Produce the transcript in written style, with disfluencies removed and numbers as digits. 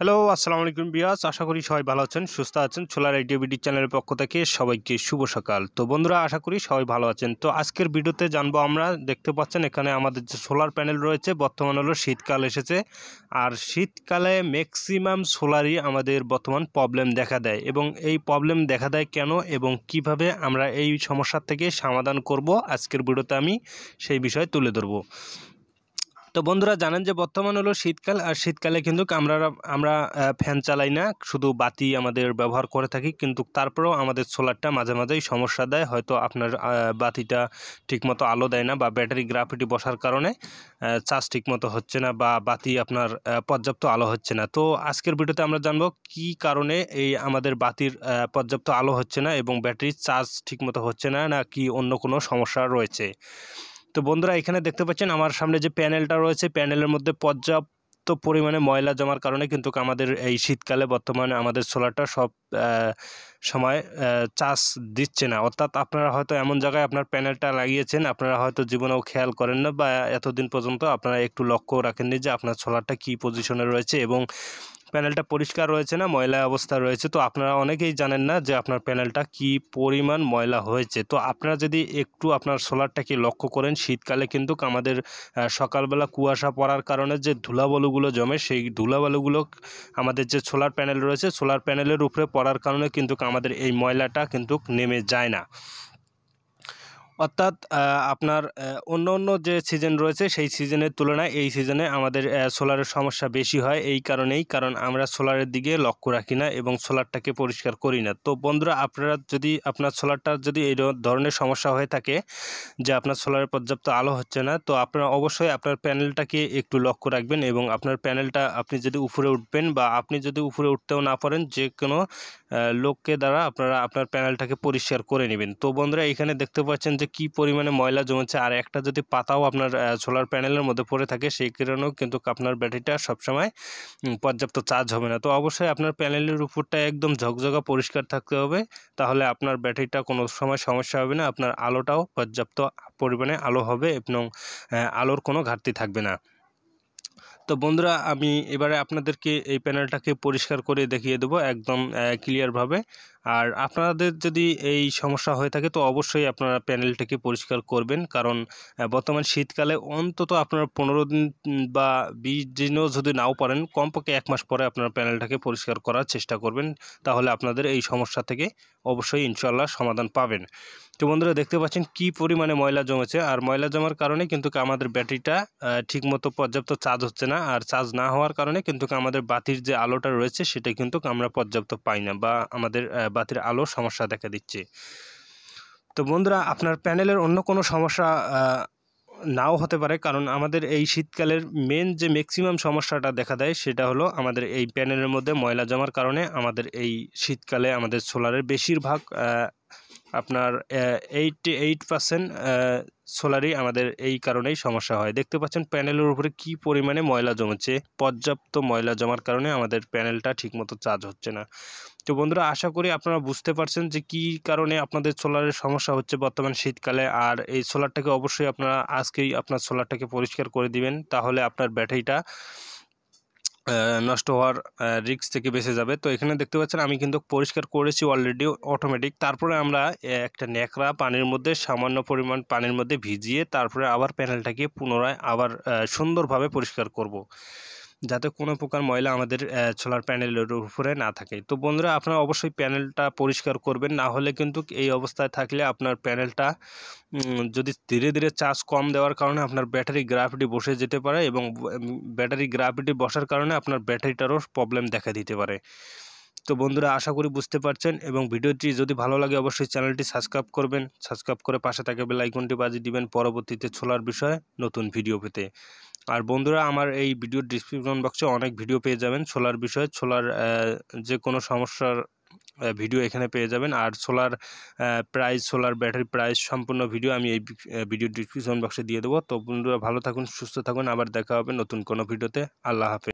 Hello, আসসালামু আলাইকুম বিয়াস। আশা করি সবাই ভালো আছেন, সুস্থ আছেন। সোলার আইডিয়া বিডি চ্যানেলের পক্ষ থেকে সবাইকে শুভ সকাল। তো বন্ধুরা, আশা করি সবাই ভালো আছেন। তো আজকের ভিডিওতে জানবো আমরা, দেখতে পাচ্ছেন এখানে আমাদের যে সোলার প্যানেল রয়েছে, বর্তমান হলো শীতকাল এসেছে। আর শীতকালে ম্যাক্সিমাম সোলারই আমাদের বর্তমান প্রবলেম দেখা দেয়, এবং এই প্রবলেম দেখা দেয় কেন এবং কিভাবে আমরা এই সমস্যার থেকে সমাধান করব, আজকের ভিডিওতে আমি সেই বিষয় তুলে ধরবো। তো বন্ধুরা, জানেন যে বর্তমান হলো শীতকাল, আর শীতকালে কিন্তু আমরা ফ্যান চালাই না, শুধু বাতি আমাদের ব্যবহার করে থাকি। কিন্তু তারপরেও আমাদের সোলারটা মাঝে মাঝেই সমস্যা দেয়। হয়তো আপনার বাতিটা ঠিকমতো আলো দেয় না, বা ব্যাটারি গ্রাফিটি বসার কারণে চার্জ ঠিকমতো হচ্ছে না, বা বাতি আপনার পর্যাপ্ত আলো হচ্ছে না। তো আজকের ভিডিওতে আমরা জানবো কী কারণে এই আমাদের বাতির পর্যাপ্ত আলো হচ্ছে না এবং ব্যাটারির চার্জ ঠিকমতো হচ্ছে না, না কি অন্য কোনো সমস্যা রয়েছে। তো বন্ধুরা, এখানে দেখতে পাচ্ছেন আমার সামনে যে প্যানেলটা রয়েছে, প্যানেলের মধ্যে পর্যাপ্ত পরিমাণে ময়লা জমার কারণে কিন্তু আমাদের এই শীতকালে বর্তমানে আমাদের সোলারটা সব সময় চার্জ দিচ্ছে না। অর্থাৎ আপনারা হয়তো এমন জায়গায় আপনার প্যানেলটা লাগিয়েছেন, আপনারা হয়তো জীবনেও খেয়াল করেন না, বা এতদিন পর্যন্ত আপনারা একটু লক্ষ্য রাখেননি যে আপনার সোলারটা কী পজিশনে রয়েছে এবং প্যানেলটা পরিষ্কার রয়েছে না ময়লা অবস্থা রয়েছে। তো আপনারা অনেকেই জানেন না যে আপনার প্যানেলটা কি পরিমাণ ময়লা হয়েছে। তো আপনারা যদি একটু আপনার সোলারটাকে লক্ষ্য করেন, শীতকালে কিন্তু আমাদের সকালবেলা কুয়াশা পড়ার কারণে যে ধুলাবালুগুলো জমে, সেই ধুলাবালুগুলো আমাদের যে সোলার প্যানেল রয়েছে, সোলার প্যানেলের উপরে পড়ার কারণে কিন্তু আমাদের এই ময়লাটা কিন্তু নেমে যায় না। অর্থাৎ আপনার অন্য যে সিজন রয়েছে, সেই সিজনের তুলনায় এই সিজনে আমাদের সোলারের সমস্যা বেশি হয়। এই কারণেই, কারণ আমরা সোলারের দিকে লক্ষ্য রাখি না এবং সোলারটাকে পরিষ্কার করি না। তো বন্ধুরা, আপনারা যদি আপনার সোলারটার যদি এই ধরনের সমস্যা হয়ে থাকে যে আপনার সোলারে পর্যাপ্ত আলো হচ্ছে না, তো আপনারা অবশ্যই আপনার প্যানেলটাকে একটু লক্ষ্য রাখবেন, এবং আপনার প্যানেলটা আপনি যদি উপরে উঠবেন, বা আপনি যদি উপরে উঠতেও না পারেন, যে কোনো লোককে দ্বারা আপনারা আপনার প্যানেলটাকে পরিষ্কার করে নেবেন। তো বন্ধুরা, এখানে দেখতে পাচ্ছেন যে কি পরিমাণে ময়লা জমেছে, আর একটা যদি পাতাও আপনার সোলার প্যানেলের মধ্যে পড়ে থাকে, সেই কারণেও কিন্তু আপনার ব্যাটারিটা সবসময় পর্যাপ্ত চার্জ হবে না। তো অবশ্যই আপনার প্যানেলের উপরটা একদম ঝকঝকা পরিষ্কার থাকতে হবে, তাহলে আপনার ব্যাটারিটা কোনো সময় সমস্যা হবে না, আপনার আলোটাও পর্যাপ্ত পরিমাণে আলো হবে এবং আলোর কোনো ঘাটতি থাকবে না। তো বন্ধুরা, আমি এবারে আপনাদেরকে এই প্যানেলটাকে পরিষ্কার করে দেখিয়ে দেবো একদম ক্লিয়ারভাবে। আর আপনাদের যদি এই সমস্যা হয়ে থাকে, তো অবশ্যই আপনারা প্যানেলটাকে পরিষ্কার করবেন, কারণ বর্তমান শীতকালে অন্তত আপনারা 15 দিন বা 20 দিনও যদি নাও পারেন, কমপক্ষে 1 মাস পরে আপনারা প্যানেলটাকে পরিষ্কার করার চেষ্টা করবেন। তাহলে আপনাদের এই সমস্যা থেকে অবশ্যই ইনশাল্লাহ সমাধান পাবেন। তো বন্ধুরা, দেখতে পাচ্ছেন কি পরিমাণে ময়লা জমেছে, আর ময়লা জমার কারণে কিন্তু আমাদের ব্যাটারিটা ঠিকমতো পর্যাপ্ত চার্জ হচ্ছে না, আর চার্জ না হওয়ার কারণে কিন্তু আমাদের বাতির যে আলোটা রয়েছে, সেটা কিন্তু আমরা পর্যাপ্ত পাই না, বা আমাদের বাতির আলো সমস্যা দেখা দিচ্ছে। তো বন্ধুরা, আপনার প্যানেলের অন্য কোনো সমস্যা নাও হতে পারে, কারণ আমাদের এই শীতকালের মেন যে ম্যাক্সিমাম সমস্যাটা দেখা দেয়, সেটা হলো আমাদের এই প্যানেলের মধ্যে ময়লা জমার কারণে আমাদের এই শীতকালে আমাদের সোলারের বেশিরভাগ আপনার 88% সোলারই আমাদের এই কারণেই সমস্যা হয়। দেখতে পাচ্ছেন প্যানেলের উপরে কি পরিমাণে ময়লা জমেছে, পর্যাপ্ত ময়লা জমার কারণে আমাদের প্যানেলটা ঠিকমতো চার্জ হচ্ছে না। তো বন্ধুরা, আশা করি আপনারা বুঝতে পারছেন যে কী কারণে আপনাদের সোলারের সমস্যা হচ্ছে বর্তমান শীতকালে। আর এই সোলারটাকে অবশ্যই আপনারা আজকেই আপনার সোলারটাকে পরিষ্কার করে দিবেন, তাহলে আপনার ব্যাটারিটা নষ্ট হওয়ার রিস্ক থেকে বেঁচে যাবে। তো এখানে দেখতে পাচ্ছেন আমি কিন্তু পরিষ্কার করেছি অলরেডি অটোমেটিক। তারপরে আমরা একটা ন্যাকড়া পানির মধ্যে, সামান্য পরিমাণ পানির মধ্যে ভিজিয়ে তারপরে আবার প্যানেলটাকে পুনরায় আবার সুন্দরভাবে পরিষ্কার করব, যাতে কোনো প্রকার ময়লা আমাদের সোলার প্যানেলের উপরে না থাকে। তো বন্ধুরা, আপনারা অবশ্যই প্যানেলটা পরিষ্কার করবেন, না হলে কিন্তু এই অবস্থায় থাকলে আপনার প্যানেলটা যদি ধীরে ধীরে চার্জ কম দেওয়ার কারণে আপনার ব্যাটারি গ্রাফিটি বসে যেতে পারে, এবং ব্যাটারি গ্রাফিটি বসার কারণে আপনার ব্যাটারিটারও প্রবলেম দেখা দিতে পারে। তো বন্ধুরা, আশা করি বুঝতে পারছেন, এবং ভিডিওটি যদি ভালো লাগে অবশ্যই চ্যানেলটি সাবস্ক্রাইব করবেন, সাবস্ক্রাইব করে পাশে থাকা বেল আইকনটি বাজিয়ে দিবেন পরবর্তীতে সোলার বিষয়ে নতুন ভিডিও পেতে। আর বন্ধুরা, আমার এই ভিডিওর ডিসক্রিপশন বক্সে অনেক ভিডিও পেয়ে যাবেন সোলার বিষয়ে, সোলার যে কোনো সমস্যার ভিডিও এখানে পেয়ে যাবেন। আর solar price, solar battery price সম্পূর্ণ ভিডিও আমি এই ভিডিও ডিসক্রিপশন বক্সে দিয়ে দেবো। তো বন্ধুরা, ভালো থাকুন, সুস্থ থাকুন, আবার দেখা হবে নতুন কোনো ভিডিওতে। আল্লাহ হাফেজ।